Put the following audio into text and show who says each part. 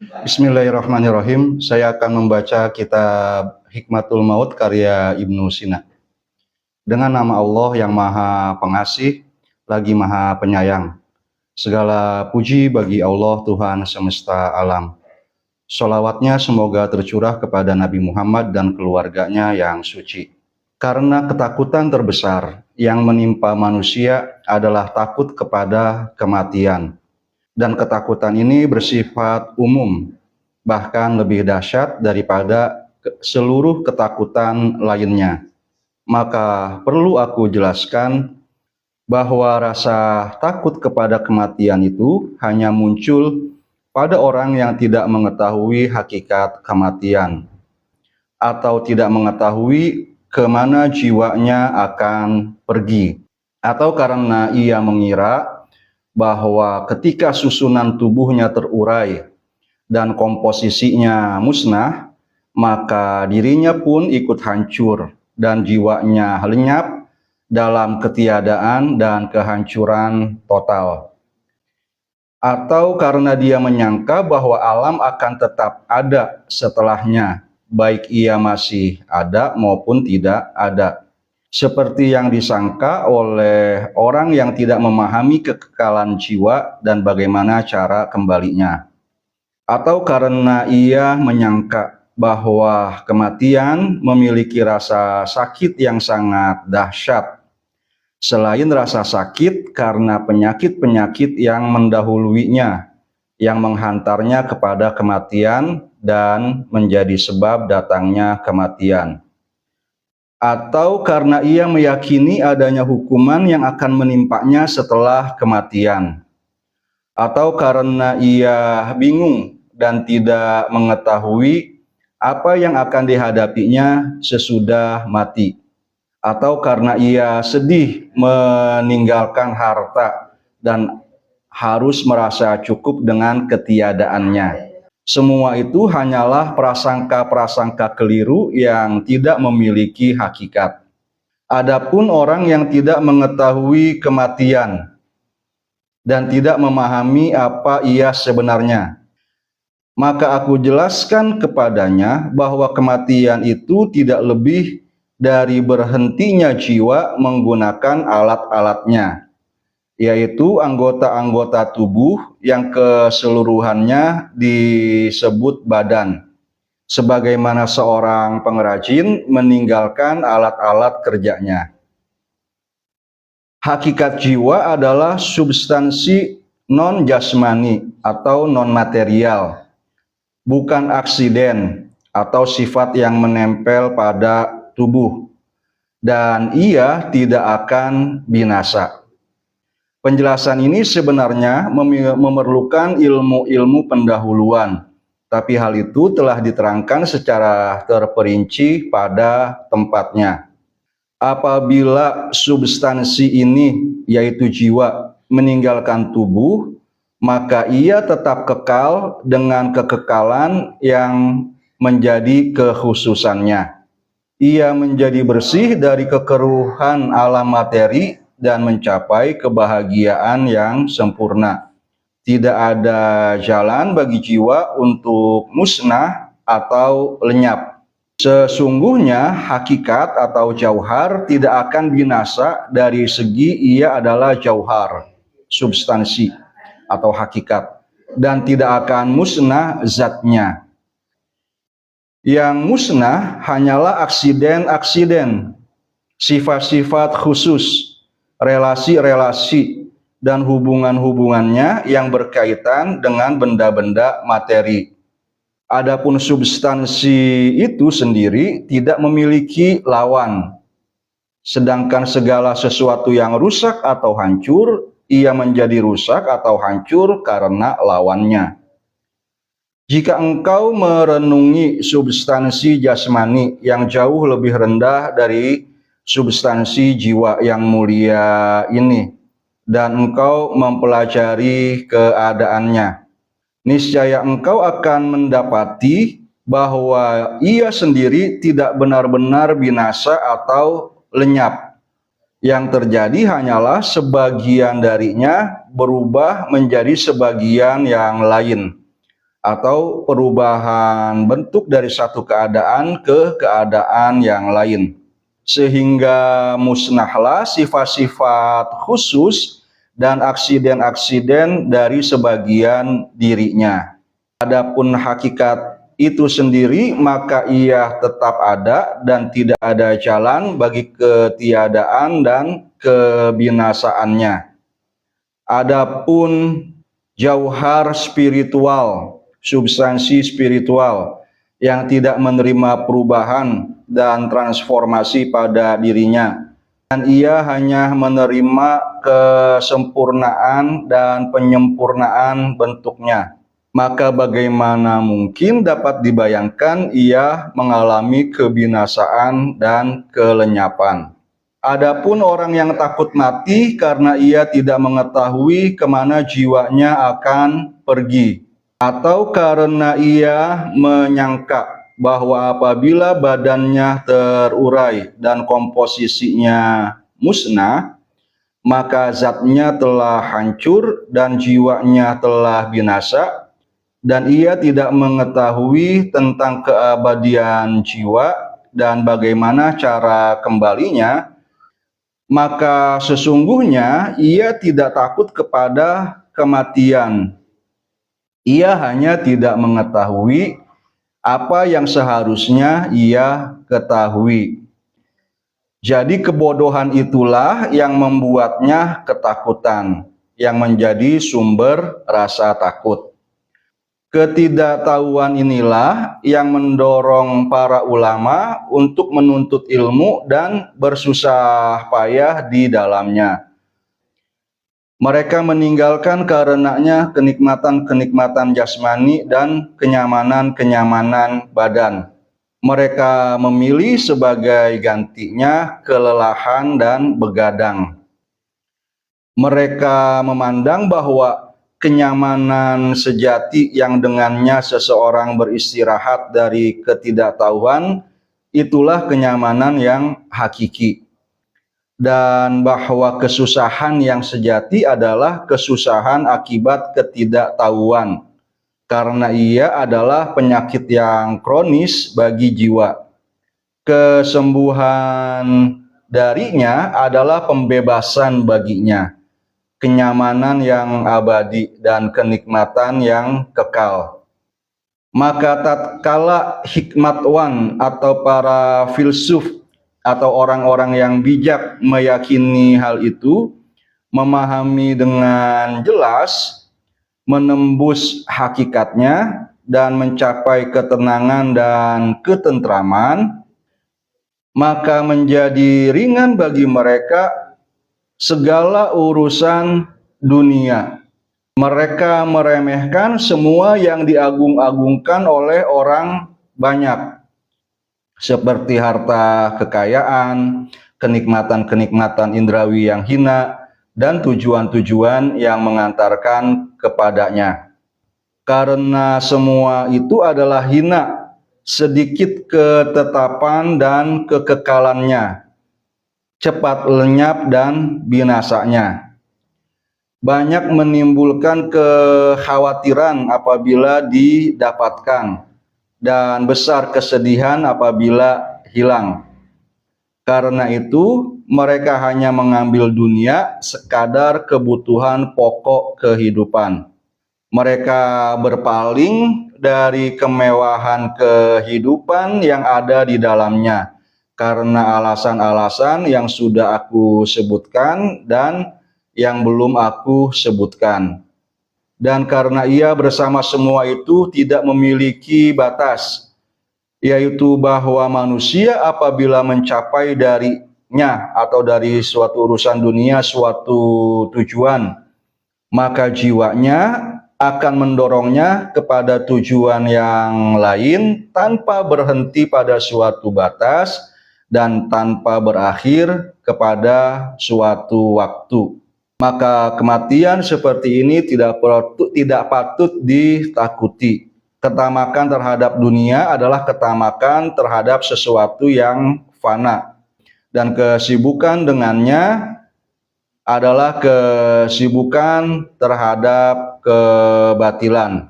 Speaker 1: Bismillahirrahmanirrahim. Saya akan membaca kitab Hikmatul Maut karya Ibnu Sina. Dengan nama Allah yang Maha Pengasih, lagi Maha Penyayang. Segala puji bagi Allah Tuhan semesta alam. Sholawatnya semoga tercurah kepada Nabi Muhammad dan keluarganya yang suci. Karena ketakutan terbesar yang menimpa manusia adalah takut kepada kematian. Dan ketakutan ini bersifat umum, bahkan lebih dahsyat daripada seluruh ketakutan lainnya. Maka perlu aku jelaskan bahwa rasa takut kepada kematian itu hanya muncul pada orang yang tidak mengetahui hakikat kematian, atau tidak mengetahui kemana jiwanya akan pergi, atau karena ia mengira bahwa ketika susunan tubuhnya terurai dan komposisinya musnah, maka dirinya pun ikut hancur dan jiwanya lenyap dalam ketiadaan dan kehancuran total. Atau karena dia menyangka bahwa alam akan tetap ada setelahnya, baik ia masih ada maupun tidak ada. Seperti yang disangka oleh orang yang tidak memahami kekekalan jiwa dan bagaimana cara kembalinya. Atau karena ia menyangka bahwa kematian memiliki rasa sakit yang sangat dahsyat, selain rasa sakit karena penyakit-penyakit yang mendahuluinya, yang menghantarnya kepada kematian dan menjadi sebab datangnya kematian. Atau karena ia meyakini adanya hukuman yang akan menimpanya setelah kematian, atau karena ia bingung dan tidak mengetahui apa yang akan dihadapinya sesudah mati, atau karena ia sedih meninggalkan harta dan harus merasa cukup dengan ketiadaannya. Semua itu hanyalah prasangka-prasangka keliru yang tidak memiliki hakikat. Adapun orang yang tidak mengetahui kematian dan tidak memahami apa ia sebenarnya, maka aku jelaskan kepadanya bahwa kematian itu tidak lebih dari berhentinya jiwa menggunakan alat-alatnya, yaitu anggota-anggota tubuh yang keseluruhannya disebut badan, sebagaimana seorang pengrajin meninggalkan alat-alat kerjanya. Hakikat jiwa adalah substansi non-jasmani atau non-material, bukan aksiden atau sifat yang menempel pada tubuh, dan ia tidak akan binasa. Penjelasan ini sebenarnya memerlukan ilmu-ilmu pendahuluan, tapi hal itu telah diterangkan secara terperinci pada tempatnya. Apabila substansi ini, yaitu jiwa, meninggalkan tubuh, maka ia tetap kekal dengan kekekalan yang menjadi kekhususannya. Ia menjadi bersih dari kekeruhan alam materi dan mencapai kebahagiaan yang sempurna. Tidak ada jalan bagi jiwa untuk musnah atau lenyap. Sesungguhnya hakikat atau jauhar tidak akan binasa dari segi ia adalah jauhar, substansi atau hakikat, dan tidak akan musnah zatnya. Yang musnah hanyalah aksiden-aksiden, sifat-sifat khusus, relasi-relasi, dan hubungan-hubungannya yang berkaitan dengan benda-benda materi. Adapun substansi itu sendiri tidak memiliki lawan. Sedangkan segala sesuatu yang rusak atau hancur, ia menjadi rusak atau hancur karena lawannya. Jika engkau merenungi substansi jasmani yang jauh lebih rendah dari substansi jiwa yang mulia ini, dan engkau mempelajari keadaannya, niscaya engkau akan mendapati bahwa ia sendiri tidak benar-benar binasa atau lenyap. Yang terjadi hanyalah sebagian darinya berubah menjadi sebagian yang lain, atau perubahan bentuk dari satu keadaan ke keadaan yang lain, sehingga musnahlah sifat-sifat khusus dan aksiden-aksiden dari sebagian dirinya. Adapun hakikat itu sendiri, maka ia tetap ada dan tidak ada jalan bagi ketiadaan dan kebinasaannya. Adapun jauhar spiritual, substansi spiritual yang tidak menerima perubahan dan transformasi pada dirinya, dan ia hanya menerima kesempurnaan dan penyempurnaan bentuknya, maka bagaimana mungkin dapat dibayangkan ia mengalami kebinasaan dan kelenyapan. Adapun orang yang takut mati karena ia tidak mengetahui kemana jiwanya akan pergi, atau karena ia menyangka bahwa apabila badannya terurai dan komposisinya musnah, maka zatnya telah hancur dan jiwanya telah binasa, dan ia tidak mengetahui tentang keabadian jiwa dan bagaimana cara kembalinya, maka sesungguhnya ia tidak takut kepada kematian. Ia hanya tidak mengetahui apa yang seharusnya ia ketahui. Jadi kebodohan itulah yang membuatnya ketakutan, yang menjadi sumber rasa takut. Ketidaktahuan inilah yang mendorong para ulama untuk menuntut ilmu dan bersusah payah di dalamnya. Mereka meninggalkan karenanya kenikmatan-kenikmatan jasmani dan kenyamanan-kenyamanan badan. Mereka memilih sebagai gantinya kelelahan dan begadang. Mereka memandang bahwa kenyamanan sejati yang dengannya seseorang beristirahat dari ketidaktahuan, itulah kenyamanan yang hakiki. Dan bahwa kesusahan yang sejati adalah kesusahan akibat ketidaktahuan, karena ia adalah penyakit yang kronis bagi jiwa. Kesembuhan darinya adalah pembebasan baginya, kenyamanan yang abadi dan kenikmatan yang kekal. Maka tatkala hikmatwan atau para filsuf atau orang-orang yang bijak meyakini hal itu, memahami dengan jelas, menembus hakikatnya dan mencapai ketenangan dan ketentraman, maka menjadi ringan bagi mereka segala urusan dunia. Mereka meremehkan semua yang diagung-agungkan oleh orang banyak, seperti harta kekayaan, kenikmatan-kenikmatan indrawi yang hina, dan tujuan-tujuan yang mengantarkan kepadanya. Karena semua itu adalah hina, sedikit ketetapan dan kekekalannya, cepat lenyap dan binasanya. Banyak menimbulkan kekhawatiran apabila didapatkan, dan besar kesedihan apabila hilang. Karena itu, mereka hanya mengambil dunia sekadar kebutuhan pokok kehidupan. Mereka berpaling dari kemewahan kehidupan yang ada di dalamnya, karena alasan-alasan yang sudah aku sebutkan dan yang belum aku sebutkan. Dan karena ia bersama semua itu tidak memiliki batas, yaitu bahwa manusia apabila mencapai darinya atau dari suatu urusan dunia suatu tujuan, maka jiwanya akan mendorongnya kepada tujuan yang lain tanpa berhenti pada suatu batas dan tanpa berakhir kepada suatu waktu. Maka kematian seperti ini tidak patut ditakuti. Ketamakan terhadap dunia adalah ketamakan terhadap sesuatu yang fana, dan kesibukan dengannya adalah kesibukan terhadap kebatilan.